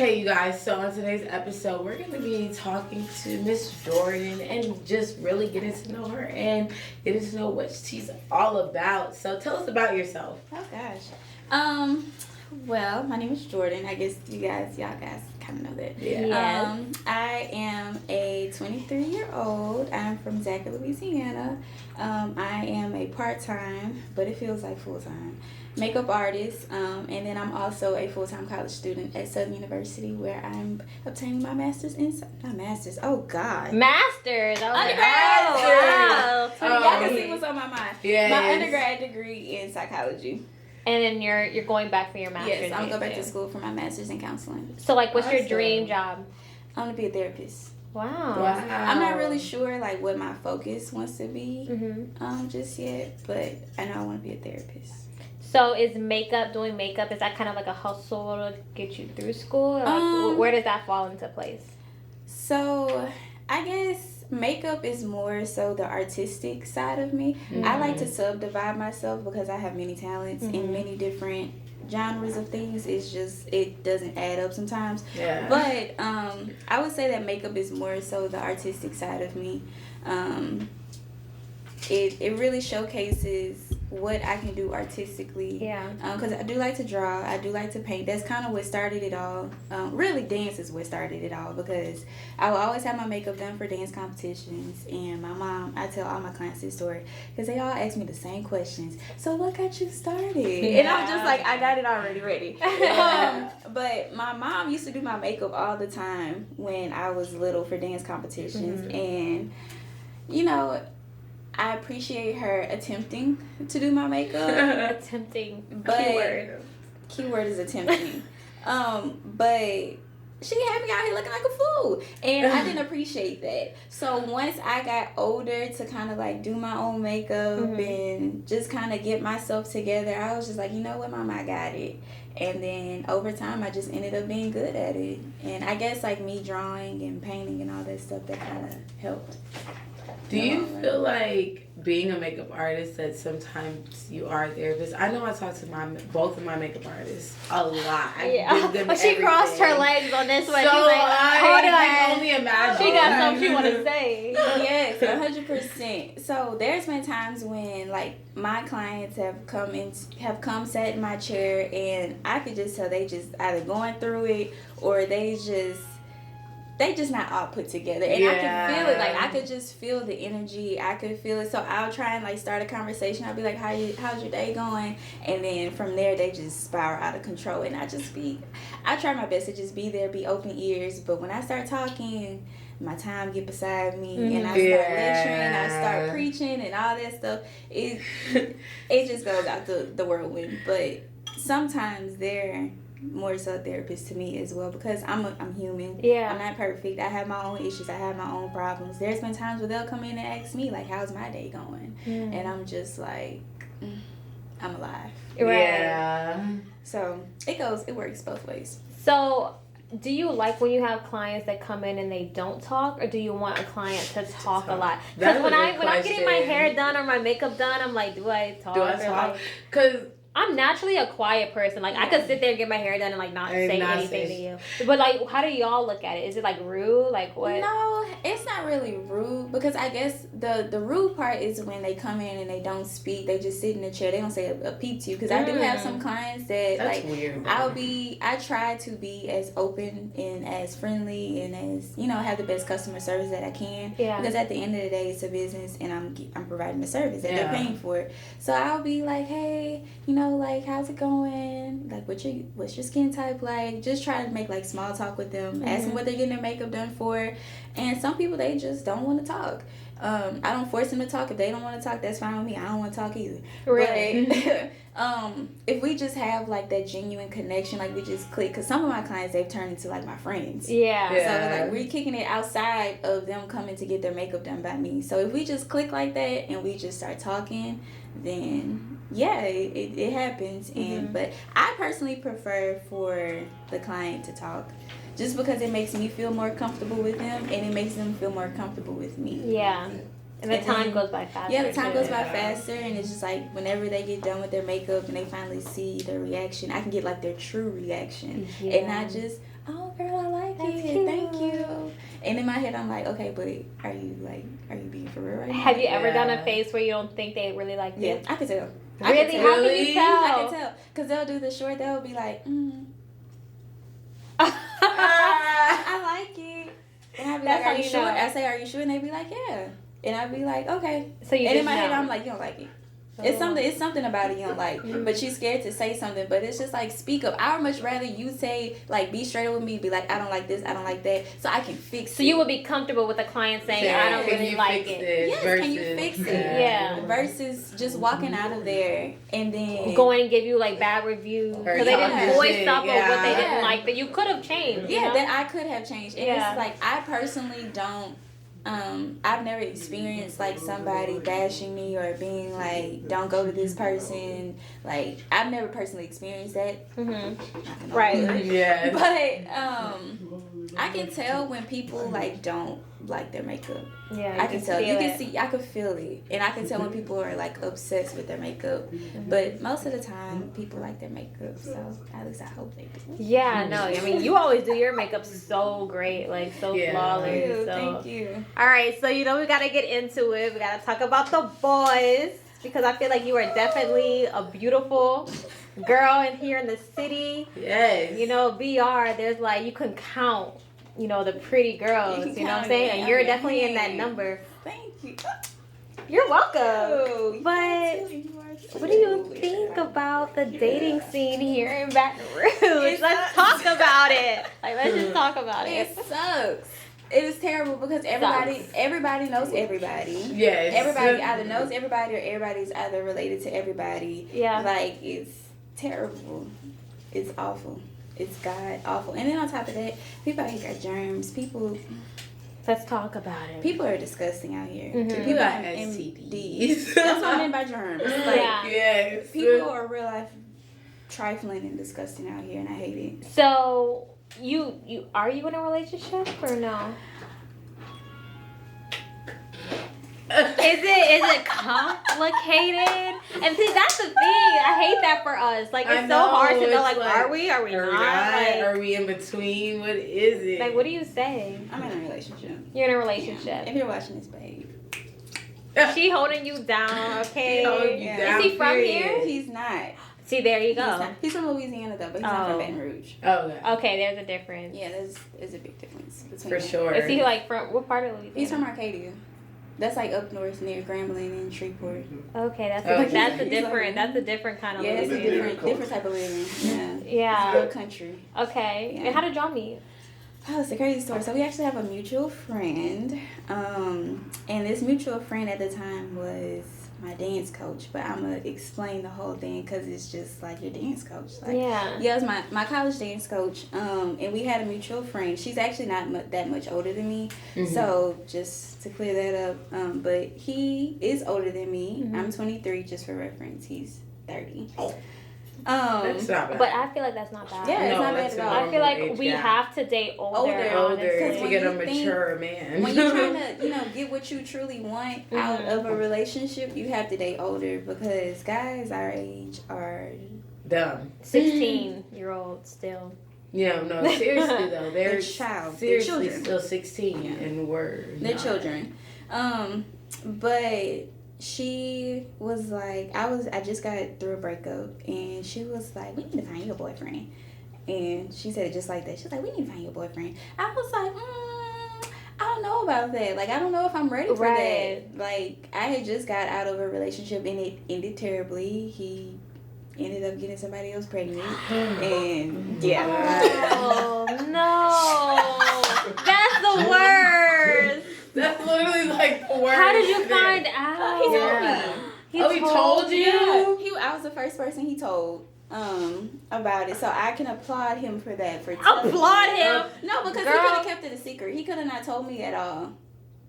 Okay, you guys, so on today's episode, we're going to be talking to Miss Jordyn and just really getting to know her and getting to know what she's all about. So tell us about yourself. Oh, gosh. Well, my name is Jordyn. I guess y'all guys kind of know that. Yeah. I am a 23-year-old. I'm from Zachary, Louisiana. I am a part-time, but it feels like full-time, makeup artist. And then I'm also a full-time college student at Southern University, where I'm obtaining my master's in, not master's, oh God. Masters. Undergrad. Wow. So y'all can see what's on my mind. Yes. My undergrad degree in psychology. And then you're going back for your master's. Yes, I'm going back to school for my master's in counseling. So like, what's your dream job? I want to be a therapist. Wow. I'm not really sure like what my focus wants to be just yet, but I know I want to be a therapist. So is doing makeup, is that kind of like a hustle to get you through school? Or like, where does that fall into place? So I guess makeup is more so the artistic side of me. I like to subdivide myself because I have many talents in many different genres of things. It's just, it doesn't add up sometimes. Yeah. But I would say that makeup is more so the artistic side of me. It really showcases what I can do artistically. Yeah. Because I do like to draw. I do like to paint. That's kind of what started it all. Really, dance is what started it all, because I will always have my makeup done for dance competitions. And my mom, I tell all my clients this story because they all ask me the same questions. So what got you started? Yeah. And I'm just like, I got it already ready. But my mom used to do my makeup all the time when I was little for dance competitions. And, you know, I appreciate her attempting to do my makeup. Attempting. But keyword is attempting. But she had me out here looking like a fool, and I didn't appreciate that. So once I got older to kind of like do my own makeup and just kind of get myself together, I was just like, you know what, Mama, I got it. And then over time, I just ended up being good at it. And I guess like me drawing and painting and all that stuff, that kind of helped. Do you feel like being a makeup artist that sometimes you are a therapist? I know I talk to both of my makeup artists a lot. She crossed her legs on this one. So She's like, hold on. I can only imagine. She got something she want to say. Yes, 100%. So there's been times when like my clients have come sat in my chair, and I could just tell they just either going through it or they just not all put together. And I can feel it. Like, I could just feel the energy. I could feel it. So I'll try and like start a conversation. I'll be like, how's your day going? And then from there, they just spiral out of control. And I try my best to just be there, be open ears. But when I start talking, my time get beside me, and I start lecturing, I start preaching and all that stuff. It just goes out the whirlwind. But sometimes they're more so a therapist to me as well, because I'm human. Yeah. I'm not perfect. I have my own issues. I have my own problems. There's been times where they'll come in and ask me like, how's my day going? And I'm just like, I'm alive. Right. Yeah. So it works both ways. So do you like when you have clients that come in and they don't talk, or do you want a client to talk a lot? Because when I'm getting my hair done or my makeup done, I'm like, do I talk? Because I'm naturally a quiet person. Like, I could sit there and get my hair done and, like, not say anything to you. But, like, how do y'all look at it? Is it, like, rude? Like, what? No, it's not really rude, because I guess the rude part is when they come in and they don't speak. They just sit in the chair. They don't say a peep to you. Because I do have some clients that, that's like, weird. I try to be as open and as friendly and as, you know, have the best customer service that I can. Yeah. Because at the end of the day, it's a business, and I'm providing the service that they're paying for it. So I'll be like, hey, you know, like, how's it going? Like, what's your skin type like? Just try to make like small talk with them, ask them what they're getting their makeup done for. And some people, they just don't want to talk. I don't force them to talk. If they don't want to talk, that's fine with me. I don't want to talk either. Really? But if we just have like that genuine connection, like we just click, because some of my clients, they've turned into like my friends. Yeah. So like we're kicking it outside of them coming to get their makeup done by me. So if we just click like that and we just start talking, then yeah, it happens. And but I personally prefer for the client to talk, just because it makes me feel more comfortable with them, and it makes them feel more comfortable with me. Yeah. And the time goes by faster. Yeah, the time goes by faster, and it's just like whenever they get done with their makeup and they finally see their reaction, I can get like their true reaction, and not just, oh girl, I like That's it. cute. Thank you. And in my head, I'm like, okay, but are you being for real right now? Have you ever done a face where you don't think they really like you? Yeah, I could tell. Really? How can you tell? I can tell. Because they'll do the short, they'll be like, I like it. And I'll be That's like, are you how you sure? know. I say, are you sure? And they be like, yeah. And I'll be like, okay. So you and just in my head, know. I'm like, you don't like it. It's something about it you don't like, but she's scared to say something. But it's just like, speak up. I would much rather you say, like, be straight with me, be like, I don't like this, I don't like that, so I can fix it. So you would be comfortable with a client saying, I don't really like it. Yes, versus, can you fix it? Yeah. Versus just walking out of there and then Going and give you like bad reviews because they didn't voice up of what they didn't like that you could have changed. Yeah, you know? that I could have changed. And it's like, I personally don't. I've never experienced like somebody bashing me or being like, don't go to this person. Like, I've never personally experienced that. Mm-hmm. Right. Yeah. But I can tell when people like don't like their makeup. Yeah. I can tell. You can see. I can feel it, and I can tell when people are like obsessed with their makeup. But most of the time, people like their makeup. So at least I hope they do. Yeah. No. I mean, you always do your makeup so great, like so flawless. So. Thank you. All right. So we gotta get into it. We gotta talk about the boys because I feel like you are definitely a beautiful girl in here in the city. Yes. You know, BR. There's like you can count. You know, the pretty girls, you know what I'm saying? And you're definitely in that number. Thank you. You're welcome. But what do you think about the dating scene here in Baton Rouge? Let's talk about it. Like, let's just talk about it. It sucks. It is terrible because everybody knows everybody. Yes. Everybody either knows everybody or everybody's either related to everybody. Yeah. Like, it's terrible. It's awful. It's god awful. And then on top of that, people out here got germs. Let's talk about it. People are disgusting out here. Mm-hmm. People got have STDs. That's what I mean by germs. Like, Yes. people are real life trifling and disgusting out here, and I hate it. So, you are you in a relationship or no? Is it complicated? And see, that's the thing. I hate that for us. Like, it's so hard to know. Like, are we? Are we not? Like, are we in between? What is it? Like, what do you say? I'm in a relationship. You're in a relationship. If you're watching this, babe. She holding you down, okay? She holding you down, Is he from here? He's not. See, there you go. He's from Louisiana, though, but he's not from Baton Rouge. Oh, okay, there's a difference. Yeah, there's a big difference between for them. sure. Is he like from what part of Louisiana? He's from Arcadia. That's like up north near Grambling and Shreveport. Okay, that's Okay. that's a different kind of Yeah, it's a Louisiana. different type of living. Yeah. Yeah. Real country. Okay. Yeah. And how did y'all meet? Oh, it's a crazy story. So we actually have a mutual friend. And this mutual friend at the time was my dance coach. But I'm going to explain the whole thing because it's just like your dance coach. Like, Yeah. Yeah, it was my college dance coach. And we had a mutual friend. She's actually not that much older than me. Mm-hmm. So just to clear that up. But he is older than me. Mm-hmm. I'm 23, just for reference. He's 30. That's not bad. But I feel like that's not bad. Yeah, it's No, not bad that's at a all. I feel like age we gap. have to date older. older when to get a you think- mature man. When you're trying to, get what you truly want out Mm-hmm. of a relationship, you have to date older because guys our age are Dumb. 16-year-old still. Yeah, no, seriously though, they're child. seriously They're children. still 16 and we're They're not. children. But she was like, I just got through a breakup, and she was like, we need to find you a boyfriend. And she said it just like that. She was like, we need to find you a boyfriend. I was like, I don't know about that. Like, I don't know if I'm ready for Right. that. Like, I had just got out of a relationship, and it ended terribly. He ended up getting somebody else pregnant. And, yeah. Oh, no. That's the worst. That's literally like the worst. How did you thing. find out? He told me. He told you? Yeah, I was the first person he told about it, so I can applaud him for that. Applaud him? No, because Girl. he could have kept it a secret. He could have not told me at all.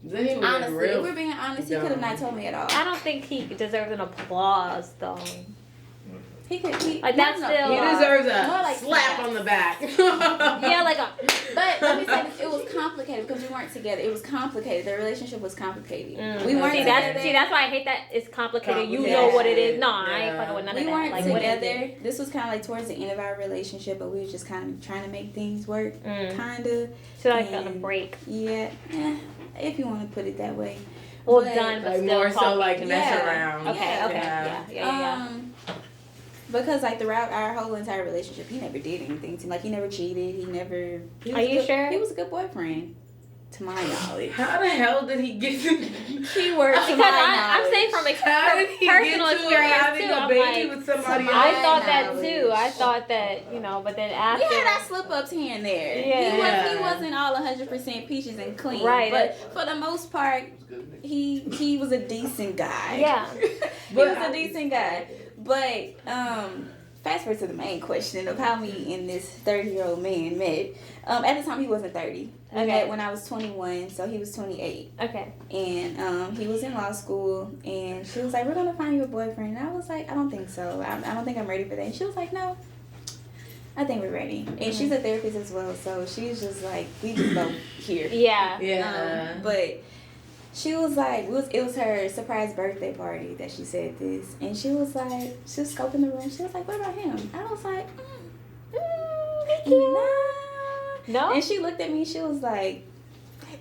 Then he was Honestly, real if we're being honest, he could have not told me at all. I don't think he deserves an applause, though. Like that's still. He deserves a like slap on the back. Yeah, like a. But let me say this: it was complicated because we weren't together. It was complicated. The relationship was complicated. We weren't together. That's why I hate that it's complicated. You know what it is. No, I ain't fucking with none of that. We weren't like, together. This was kind of like towards the end of our relationship, but we was just kind of trying to make things work, kind of. So like on a break. Yeah, if you want to put it that way. Well, done, but like still more talking. so like mess around. Okay. Yeah. Because like throughout our whole entire relationship, he never did anything to me. Like he never cheated. He was Are you sure? He was a good boyfriend, to my knowledge. How the hell did he get to keyword? Because I'm saying from personal experience having too. a baby with somebody else? I thought that too. I thought that but then after we had our slip ups here and there. Yeah. He wasn't all 100% peaches and clean. Right. But for the most part, he was a decent guy. Yeah. He was a decent guy. But fast forward to the main question of how me and this 30-year-old man met. At the time, he wasn't 30. We met when I was 21, so he was 28. Okay. And he was in law school, and she was like, "We're gonna find you a boyfriend." And I was like, "I don't think so. I don't think I'm ready for that." And she was like, "No, I think we're ready." And she's a therapist as well, so she's just like, we just both here. Yeah. Yeah. But she was like, it was her surprise birthday party that she said this, and she was scoping the room. She was like, "What about him?" I was like, No. And she looked at me. She was like,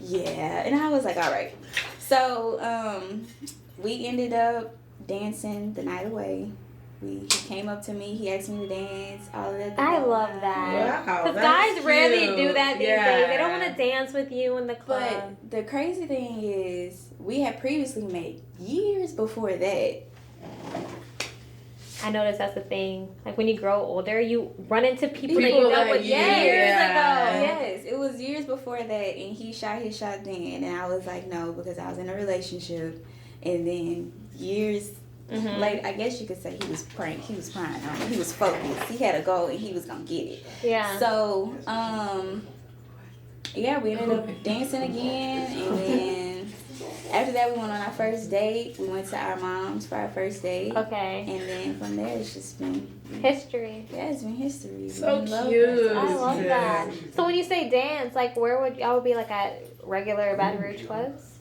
"Yeah," and I was like, "All right." So we ended up dancing the night away. He came up to me. He asked me to dance. All of that. I love that. Wow, because guys rarely do that these days. They don't want to dance with you in the club. But the crazy thing is, we had previously met years before that. I noticed that's the thing. Like when you grow older, you run into people that you dealt with years ago. Yes, it was years before that, and he shot his shot then, and I was like, no, because I was in a relationship, and then years later, I guess you could say he was praying. He was crying. He was focused. He had a goal, and he was gonna get it. Yeah. So, we ended up dancing again, and then. After that, we went on our first date. We went to our mom's for our first date. Okay. And then from there, it's just been history. Yeah, it's been history. So cute. I love that. So when you say dance, like where would y'all be like at regular Baton Rouge clubs?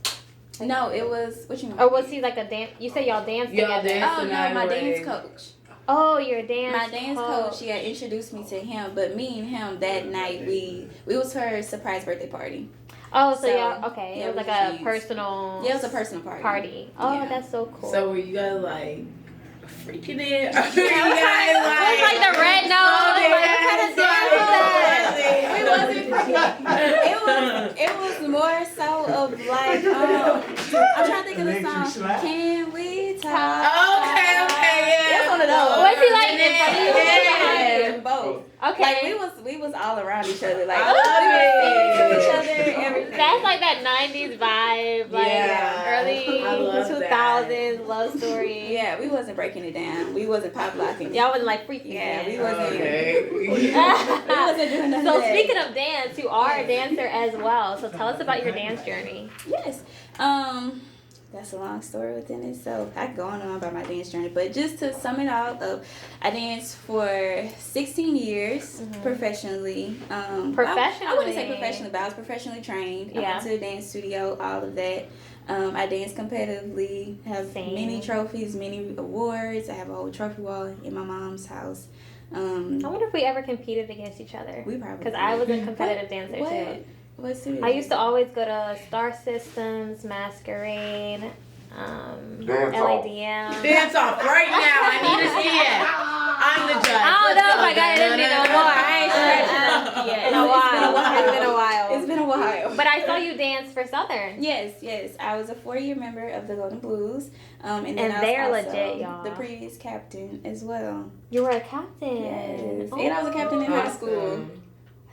Like, no, it was what you mean? Or was he like a dance? You say y'all danced together. Oh no, my dance coach. Oh, your dance. My dance coach. She had introduced me to him, but me and him that night we was her surprise birthday party. Oh, so y'all, okay. It was like a personal... Yeah, it was a personal party. Oh, that's so cool. So were you guys like freaking it? It was like the red nose. It was more so of like, I'm trying to think of the song. Can we talk? Okay, yeah. It's one of those. Was he like in front of you? Yeah, both. Okay. Like we was all around each other. Like I love each other, everything. That's like that 90s vibe, like early 2000s love story. Yeah, we wasn't breaking it down. We wasn't pop locking. Y'all wasn't like freaking. Yeah, we wasn't. Okay. We wasn't doing nothing. So speaking of dance, you are a dancer as well. So tell us about your dance journey. Yes. That's a long story within itself. I could go on and on about my dance journey, but just to sum it all up, I danced for 16 years professionally. Professionally? I wouldn't say professionally, but I was professionally trained. I went to the dance studio, all of that. I dance competitively, have many trophies, many awards. I have a whole trophy wall in my mom's house. I wonder if we ever competed against each other. We probably because I was a competitive dancer too. What studio? I used to always go to Star Systems, Masquerade, LADM. Dance off right now. I need to see it. I'm the judge. I don't know if I got it in me no more. I ain't stretching up. In a while. It's been a while. It's been a while. But I saw you dance for Southern. Yes. I was a 4-year member of the Golden Blues. And then I they're was also legit, y'all. the previous captain as well. You were a captain. Yes. Oh. And I was a captain in high school.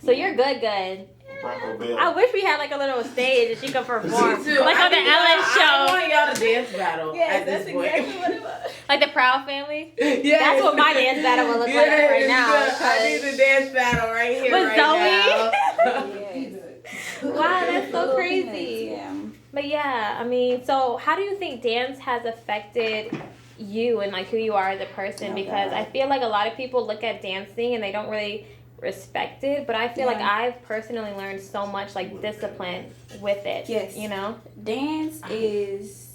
So you're good. I wish we had like a little stage that she could perform. Me too. Like on the Ellen show. I want y'all to dance battle at this point. Exactly what it was. Like the Proud Family? Yes. That's what my dance battle would look like right now. I need the dance battle right here. With right Zoe? Yes. Wow, that's so crazy. Yeah. But yeah, I mean, so how do you think dance has affected you and like who you are as a person, because I feel like a lot of people look at dancing and they don't really respect it, but I feel like I've personally learned so much like discipline with it. Yes. You know? Dance is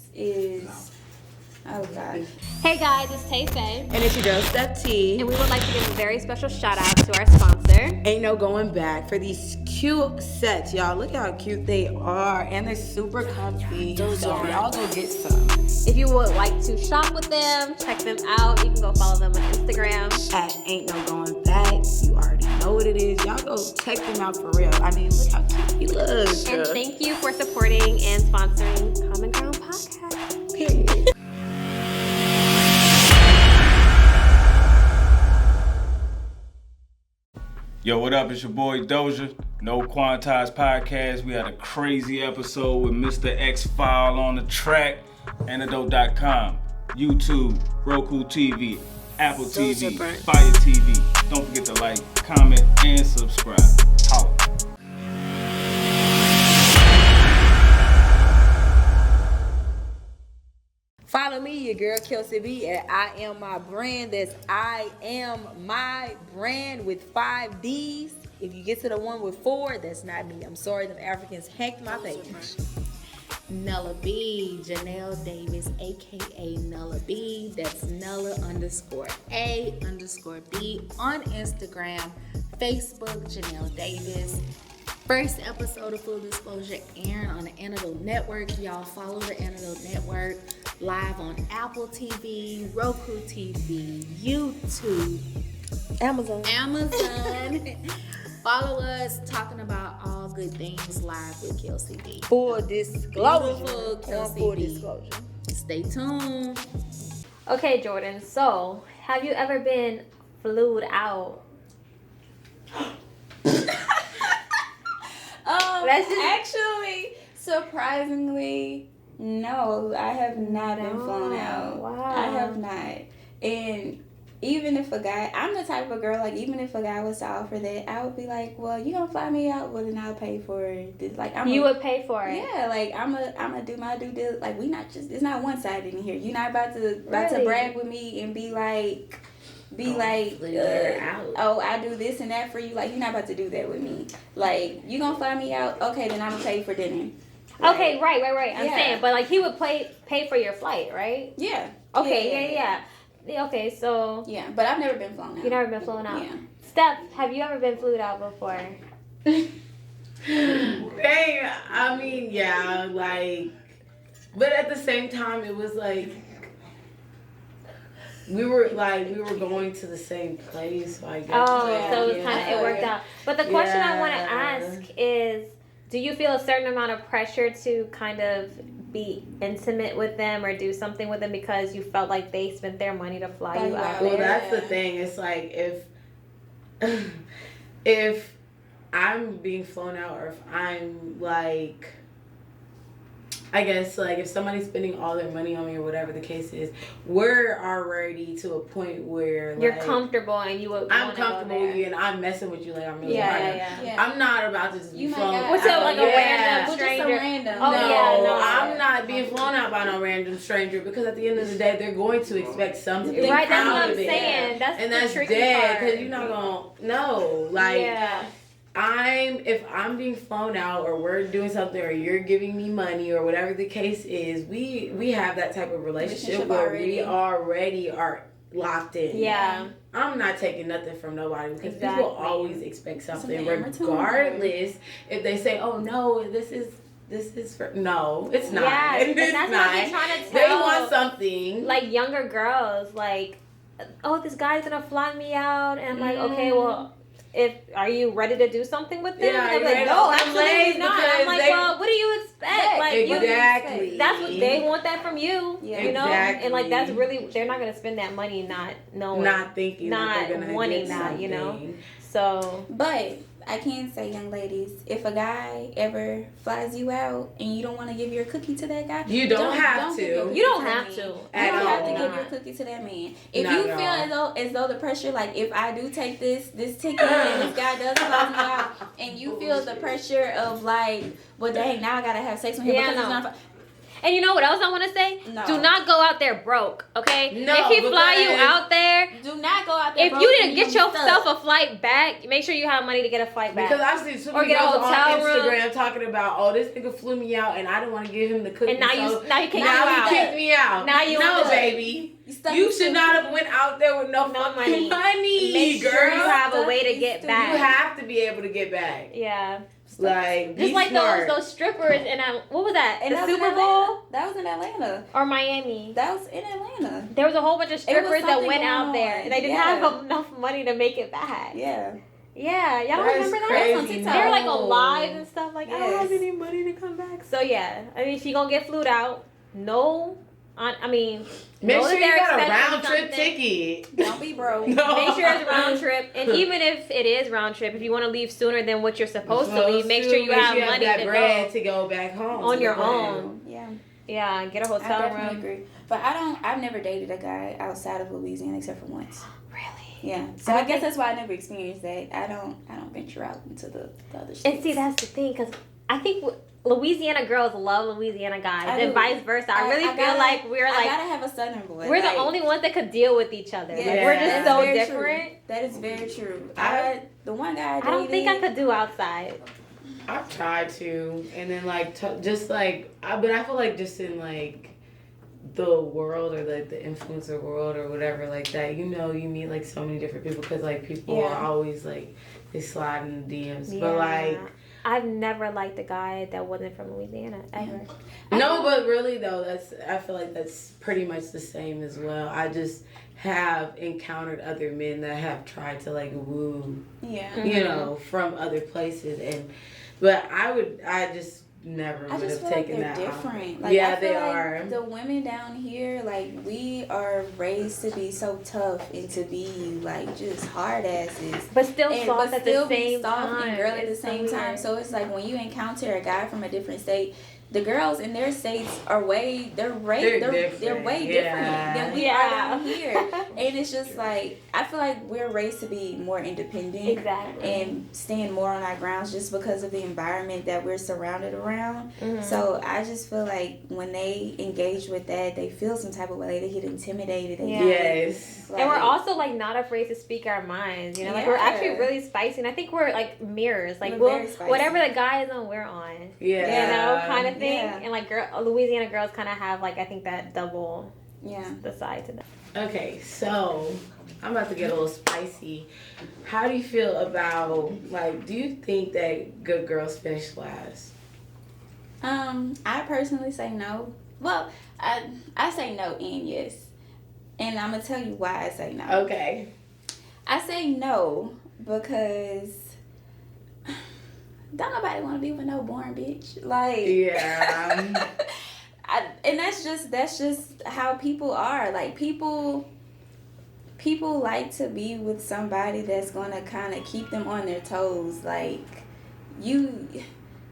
oh gosh. Hey guys, it's Tay Faye. And it's your girl Steph T. And we would like to give a very special shout out to our sponsor. Ain't no going back for these cute sets, y'all. Look how cute they are. And they're super comfy. So y'all go get some. If you would like to shop with them, check them out. You can go follow them on Instagram At Ain't No Going Back. You already know what it is. Y'all go check them out for real. I mean, look how cute he looks. And thank you for supporting and sponsoring Common Ground Podcast. Period. Yo, what up? It's your boy Doja. No Quantized Podcast. We had a crazy episode with Mr. X-File on the track. Antidote.com, YouTube, Roku TV, Apple TV, Fire TV. Don't forget to like, comment, and subscribe. Holla. Follow me, your girl Kelsey B at I Am My Brand. That's I Am My Brand with 5 D's. If you get to the one with 4, that's not me. I'm sorry, them Africans hacked my page. Nulla B, Janelle Davis, aka Nulla B. That's Nulla_A_B on Instagram, Facebook, Janelle Davis. First episode of Full Disclosure airing on the Antidote Network. Y'all follow the Antidote Network live on Apple TV, Roku TV, YouTube, Amazon. Follow us talking about all good things live with Kelsey B. Full disclosure. Beautiful Kelsey Full B. disclosure. Stay tuned. Okay, Jordyn, so have you ever been flued out? Actually, surprisingly, no, I have not been flown out. Wow. I have not. And even if a guy, I'm the type of girl, like, even if a guy was to offer that, I would be like, well, you gonna fly me out? Well, then I'll pay for it. Like, You would pay for it? Yeah, like, I'm a do my due diligence. Like, we not just, it's not one-sided in here. You're not about to Really? brag with me and be like, out. oh, I do this and that for you. Like, you're not about to do that with me. Like, you gonna fly me out? Okay, then I'm gonna pay for dinner. Like, Okay, right. I'm Yeah. saying, but like he would pay for your flight, right? Yeah. Okay, yeah. Okay, so Yeah, but I've never been flown out. you've never been flown out. Yeah. Steph, have you ever been flued out before? Dang, I mean, yeah, like, but at the same time, it was like, we were going to the same place, so I guess. Oh, yeah, so yeah. it worked out. But the question I want to Yeah. ask is, do you feel a certain amount of pressure to kind of be intimate with them or do something with them because you felt like they spent their money to fly you out Well, there? that's the thing. It's like if I'm being flown out, or if I'm like, I guess, like, if somebody's spending all their money on me or whatever the case is, we're already to a point where, like, You're comfortable and you would I'm wanna comfortable go with there. you and I'm messing with you like I'm really Yeah, hard. yeah. I'm not about to just be You might flown got- out. What's up, like a Yeah. random Just a stranger? random. Oh, No, yeah, no. I'm not being flown out by no random stranger, because at the end of the day, they're going to expect something Right, that's out what I'm of it. saying. That's And the that's tricky dead, part. because you're not gonna know. Like, yeah. if I'm being flown out, or we're doing something, or you're giving me money, or whatever the case is, we have that type of relationship where we already are locked in. Yeah. I'm not taking nothing from nobody, because Exactly. people always expect something, Something in return. regardless if they say, "Oh no, this is for," no, it's not. Yeah, and It's that's not. what I be trying to They tell. want something. Like younger girls, like, oh, this guy's gonna fly me out, and I'm like, okay, well, are you ready to do something with them? Yeah, and they're you like, ready no, to absolutely play not. because I'm like, they- well, what do you expect? Like, Exactly. that's what they want that from you, Yeah. you know, and like that's Exactly. really they're not gonna spend that money not knowing, Not thinking that not they're gonna wanting get that, you know. something. So But I can say, young ladies, if a guy ever flies you out and you don't want to give your cookie to that guy, You don't have give your to. cookie You don't that have man. to. You At don't have all. to give your cookie to that man. If Not you at feel all. as though the pressure, like if I do take this ticket and this guy does fly me out, and you feel the pressure of like, well, dang, now I gotta have sex with him Yeah, because he's no. gonna. And you know what else I want to say? No. Do not go out there broke, okay? No, if he fly you because- out there, Do not go out there. if broke you and didn't get you yourself stuck. a flight back, make sure you have money to get a flight back. Because I've seen so Or many get a girls on hotel room. Instagram talking about, oh, this nigga flew me out and I didn't want to give him the cookie. And now you so kicked me now out. he kicked me out. Now you no, on the- baby. stuck You in should not have went out there with no fucking money, Make girl. sure you have a Stuck way to in get stupid. back. You have to be able to get back. Yeah. Like, be Just like smart. those strippers in what was that? And The that was in Super Atlanta. Bowl That was in Atlanta. or Miami? That was in Atlanta. There was a whole bunch of strippers that something went going out there on. and they didn't Yeah. have enough money to make it back. Yeah. Yeah, y'all don't That's remember that? crazy. That's on TikTok. They were like on No. live and stuff like, I don't have Yes. any money to come back. So yeah, I mean, she gonna get flued out. No, I mean, Make know sure that you they're got a expecting round trip something. ticket. Don't be broke. No. Make sure it's round trip, and even if it is round trip, if you want to leave sooner than what you're supposed to leave, make sure you have money that to bread go to go back home on to your the plan. own. Yeah. Yeah, get a I hotel definitely room. agree. But I've never dated a guy outside of Louisiana except for once. Really? Yeah. So I guess that's why I never experienced that. I don't venture out into the other states. And see, that's the thing, because I think Louisiana girls love Louisiana guys, I and do. vice versa. I really feel gotta- like we're I like gotta have a southern boy. we're like, the only ones that could deal with each other. Yeah, Like, we're just that's so very different. True. That is very true. The one guy I dated, I don't think I could do outside. I've tried to, and then like just like, but I feel like just in like the world or like the influencer world or whatever like that, you know, you meet like so many different people because like people Yeah. are always like they slide in the DMs, Yeah. but like. I've never liked a guy that wasn't from Louisiana ever. No, but really though, I feel like that's pretty much the same as well. I just have encountered other men that have tried to like woo, Yeah. you know, from other places, but I just never I would just have feel like taken they're that. different. Like, Yeah, I feel they like are. The women down here, like, we are raised to be so tough and to be like just hard asses. But still And, soft but at still the same be soft time. and girl at the It's so same time. weird. So it's like when you encounter a guy from a different state, the girls in their states are way They're they're different. way Yeah. different than we Yeah. are down here. And it's just like I feel like we're raised to be more independent Exactly. and stand more on our grounds just because of the environment that we're surrounded around. Mhm. So I just feel like when they engage with that, they feel some type of way. They get intimidated. They Yeah. Yes. like, And we're also like not afraid to speak our minds, you know. Like we're Yeah. actually really spicy, and I think we're like mirrors. Like We're very spicy. whatever the guy is on, we're on. Yeah. You know, kind of thing. Yeah. And like Louisiana girls kind of have like I think that double yeah. the side to them. Okay, so I'm about to get a little spicy. How do you feel about like? Do you think that good girls finish last? I personally say no. Well, I say no and yes. And I'm going to tell you why I say no. Okay. I say no because don't nobody want to be with no boring bitch. Like, Yeah. and that's just how people are. Like, people like to be with somebody that's going to kind of keep them on their toes. Like, you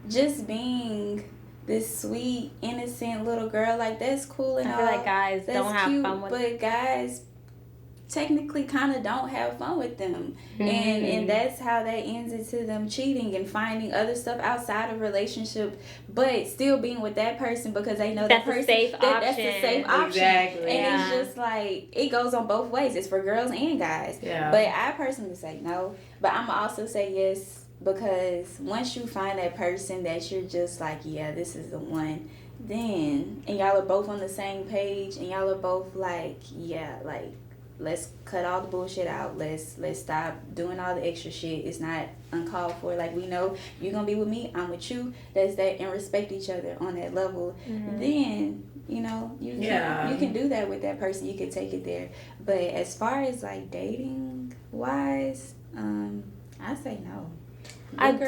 just being this sweet, innocent little girl, like, that's cool and I all. feel like guys That's don't have cute, fun with. but guys technically kind of don't have fun with them. Mhm. And that's how that ends into them cheating and finding other stuff outside of relationship, but still being with that person because they know That's that a person safe that's the option. safe option. Exactly. And Yeah. it's just like it goes on both ways. It's for girls and guys. Yeah. But I personally say no. But I'm also say yes because once you find that person that you're just like, yeah, this is the one, then and y'all are both on the same page and y'all are both like, yeah, like let's cut all the bullshit out. Let's stop doing all the extra shit. It's not uncalled for. Like, we know you're gonna be with me, I'm with you. That's that, and respect each other on that level. Mhm. Then you know you can do that with that person. You can take it there. But as far as like dating wise, I say no. Good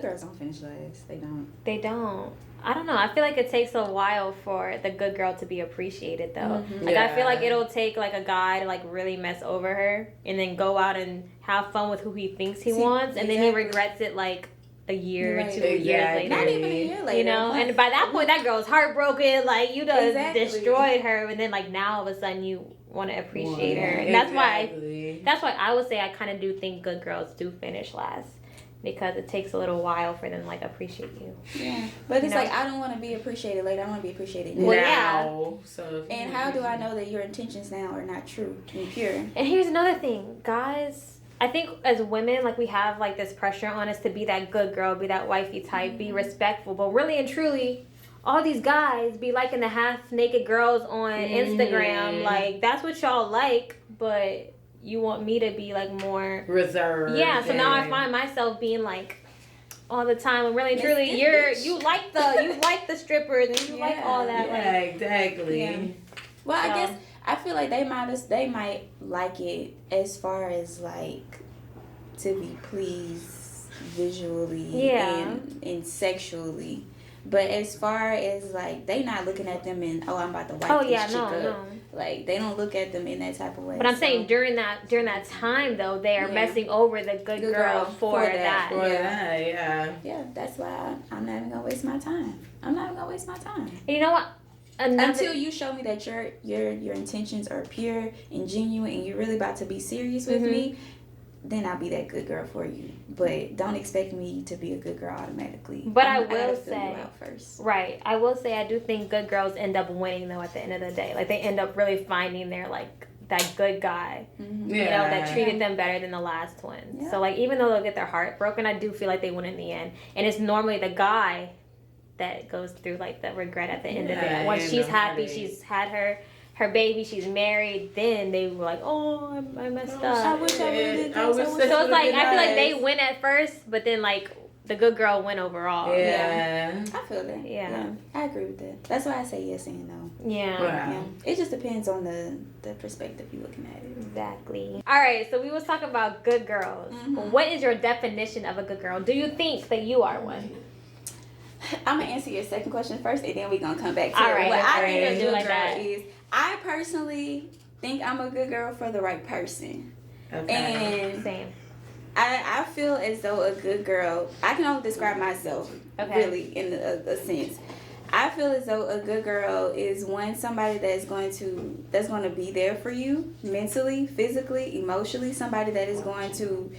girls don't finish last. They don't. They don't. I don't know. I feel like it takes a while for the good girl to be appreciated, though. Mhm. Like, I feel like Yeah. it'll take, like, a guy to, like, really mess over her and then go out and have fun with who he thinks he See, wants, and then he exactly. regrets it, like, a year or Right. 2 years Exactly. later. Not even a year later. You know? And by that point, that girl's heartbroken. Like, you done Exactly. destroyed her, and then, like, now all of a sudden you want to appreciate her. And that's why I would say I kind of do think good girls do finish last. because it takes a little while for them to like appreciate you. Yeah, but it's You know? like I don't want to be appreciated later. I want to be appreciated now. Well, now. So And how do I know that your intentions now are not true and pure? And here's another thing, guys. I think as women, like we have like this pressure on us to be that good girl, be that wifey type, be respectful. But really and truly, all these guys be liking the half naked girls on Instagram. Like that's what y'all like, but you want me to be like more reserved. Yeah. So now I find myself being like all the time. And really and truly, you like the strippers and you like all that. Yeah, exactly. Yeah. Well, I guess I feel like they might like it as far as like to be pleased visually and sexually. But as far as like they not looking at them in I'm about to wipe this chick up. No. Like they don't look at them in that type of way. But I'm saying during that time though, they are messing over the good girl for that. For that, yeah. Yeah, that's why I'm not even gonna waste my time. I'm not even gonna waste my time. And you know what? Until you show me that your intentions are pure and genuine and you're really about to be serious with me, then I'll be that good girl for you. But don't expect me to be a good girl automatically. But I will say, say, out first. Right, I will say I do think good girls end up winning though at the end of the day. Like they end up really finding their like that good guy, you know, that treated them better than the last one. Yeah. So like even though they'll get their heart broken, I do feel like they win in the end. And it's normally the guy that goes through like the regret at the end of it. Once she's happy, she's had her baby, she's married, then they were like, oh, I messed up. I wish I would have did this. So it's like, I feel like they win at first, but then like the good girl win overall. Yeah. I feel that. Yeah. I agree with that. That's why I say yes and no. Yeah. It just depends on the perspective you're looking at it. Exactly. All right, so we was talking about good girls. What is your definition of a good girl? Do you think that you are one? I'm gonna answer your second question first, and then we're gonna come back to all right, what I think a good like girl that. is. I personally think I'm a good girl for the right person. Okay. And same. I feel as though a good girl, I can only describe myself really in a sense. I feel as though a good girl is somebody that's going to be there for you mentally, physically, emotionally. Somebody that is going to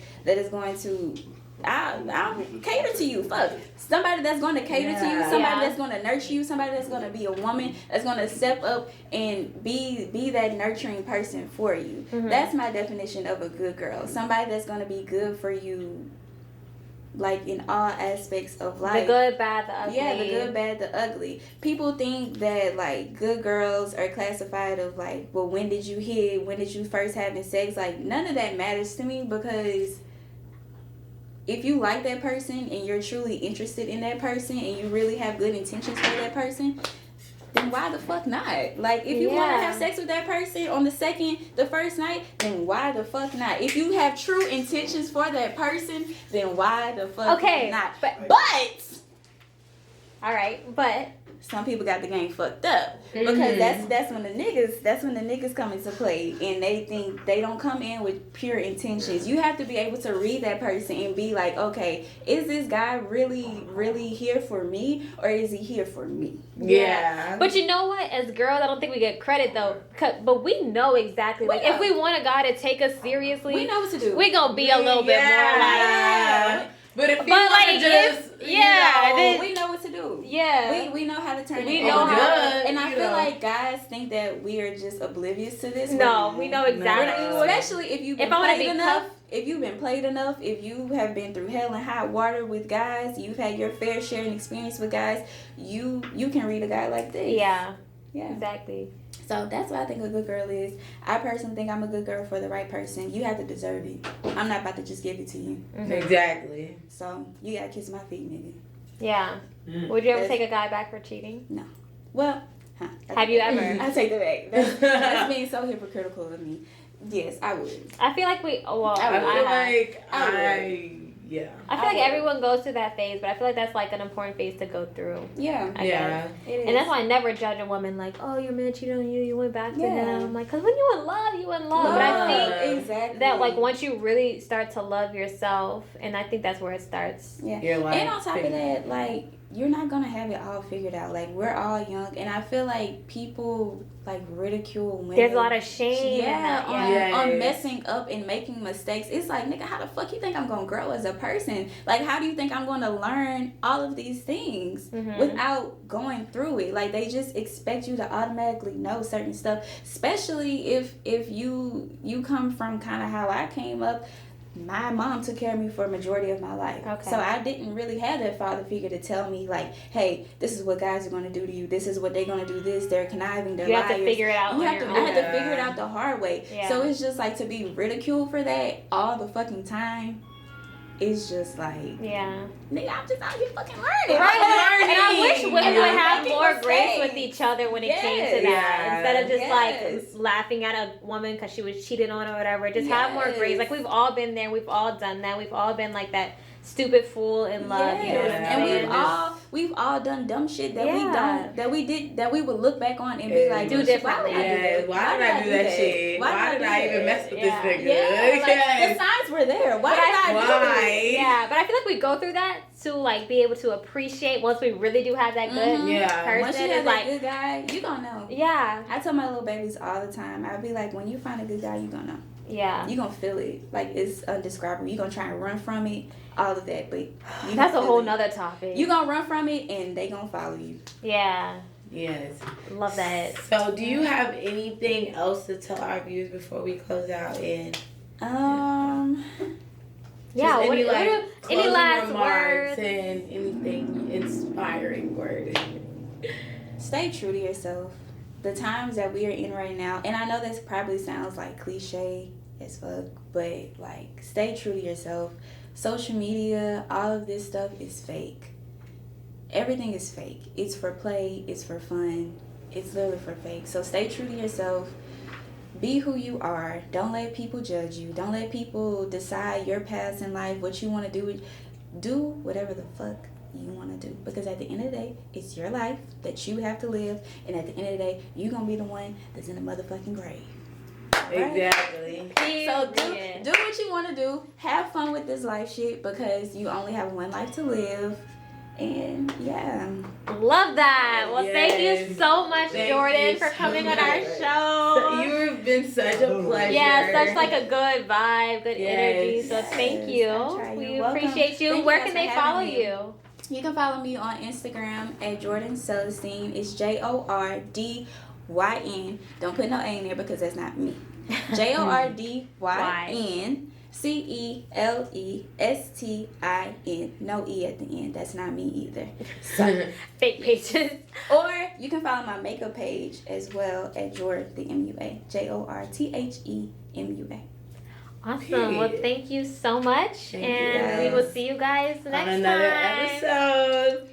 I'll cater to you. Fuck. Somebody that's going to cater to you. Somebody that's going to nurture you. Somebody that's going to be a woman that's going to step up and be that nurturing person for you. That's my definition of a good girl. Somebody that's going to be good for you, like in all aspects of life. The good, bad, the ugly. Yeah, the good, bad, the ugly. People think that like good girls are classified of like, well, when did you hit? When did you first having sex? Like none of that matters to me, because if you like that person and you're truly interested in that person and you really have good intentions for that person, then why the fuck not? Like, if you want to have sex with that person on the first night, then why the fuck not? If you have true intentions for that person, then why the fuck not? But all right, but some people got the game fucked up, because that's when the niggas come into play, and they think they don't come in with pure intentions. You have to be able to read that person and be like, okay, is this guy really here for me, or is he here for me? Yeah. But you know what? As girls, I don't think we get credit though. But we know exactly. Like if we want a guy to take us seriously, we know what to do. We gonna be a little bit more like. But if you like just we know what to do. Yeah, we know how to turn we it know on. how, and I feel like guys think that we are just oblivious to this. No, we know exactly. Especially if you've been played enough. If you've been played enough, if you have been through hell and hot water with guys, you've had your fair share and experience with guys, you can read a guy like this. Yeah, exactly. So that's what I think a good girl is. I personally think I'm a good girl for the right person. You have to deserve it. I'm not about to just give it to you. Exactly. So you gotta kiss my feet, nigga. Yeah. Would you ever take a guy back for cheating? No. Well, have you ever? I take that back. That's being so hypocritical of me. Yes, I would. I feel like I feel like everyone goes through that phase, but I feel like that's like an important phase to go through. Yeah. It is. And that's why I never judge a woman like, oh, your man cheated on you, you went back to him. Like, because when you in love, you in love. But I think that like once you really start to love yourself, and I think that's where it starts. Yeah. And on top of that, like you're not gonna have it all figured out. Like, we're all young, and I feel like people like ridicule women. There's a lot of shame. On messing up and making mistakes. It's like, nigga, how the fuck you think I'm gonna grow as a person? Like, how do you think I'm gonna learn all of these things without going through it? Like, they just expect you to automatically know certain stuff, especially if you come from kind of how I came up. My mom took care of me for a majority of my life. Okay. So I didn't really have that father figure to tell me, like, hey, this is what guys are going to do to you. This is what they're going to do this. They're conniving. They're liars. You have to figure it out I had to figure it out the hard way. Yeah. So it's just like, to be ridiculed for that all the fucking time. It's just like, nigga, I'm just out here fucking learning. Right. And I wish women would have more grace with each other when it came to that. Instead of just like laughing at a woman because she was cheated on or whatever. Just have more grace. Like, we've all been there. We've all done that. We've all been like that stupid fool in love. You know what I'm saying? And we've all done dumb shit that we would look back on and be like, do differently. Why did I do that shit? Why did I even mess with this nigga? The signs were there. Why did I do it? Yeah, but I feel like we go through that to like be able to appreciate once we really do have that good person. Once you have that good guy, you gonna know. Yeah. I tell my little babies all the time. I'll be like, when you find a good guy, you gonna know. Yeah. You gonna feel it. Like, it's undescribable. You gonna try and run from it. All of that, but that's a whole nother topic. You gonna run from it, and they gonna follow you. Yeah. Yes. Love that. So, do you have anything else to tell our viewers before we close out? And any last remarks and anything inspiring words? Stay true to yourself. The times that we are in right now, and I know this probably sounds like cliche as fuck, but like, stay true to yourself. Social media, all of this stuff is fake. Everything is fake. It's for play. It's for fun. It's literally for fake. So stay true to yourself. Be who you are. Don't let people judge you. Don't let people decide your path in life, what you want to do. Do whatever the fuck you want to do. Because at the end of the day, it's your life that you have to live. And at the end of the day, you're going to be the one that's in the motherfucking grave. Right? Exactly. So do what you want to do. Have fun with this life shit, because you only have one life to live. And love that. Well, thank you so much, Jordyn, for coming on our show. You've been such a pleasure. Yeah, such like a good vibe, good energy. So thank you. We appreciate you. Where can they follow you? You can follow me on Instagram at Jordyn Celestin. It's JORDYN. Don't put no A in there because that's not me. JORDYN CELESTIN. No E at the end. That's not me either. So, fake pages. Or you can follow my makeup page as well at Jord the MUA. JORTHEMUA. Awesome. Period. Well, thank you so much. We will see you guys next time. On another episode.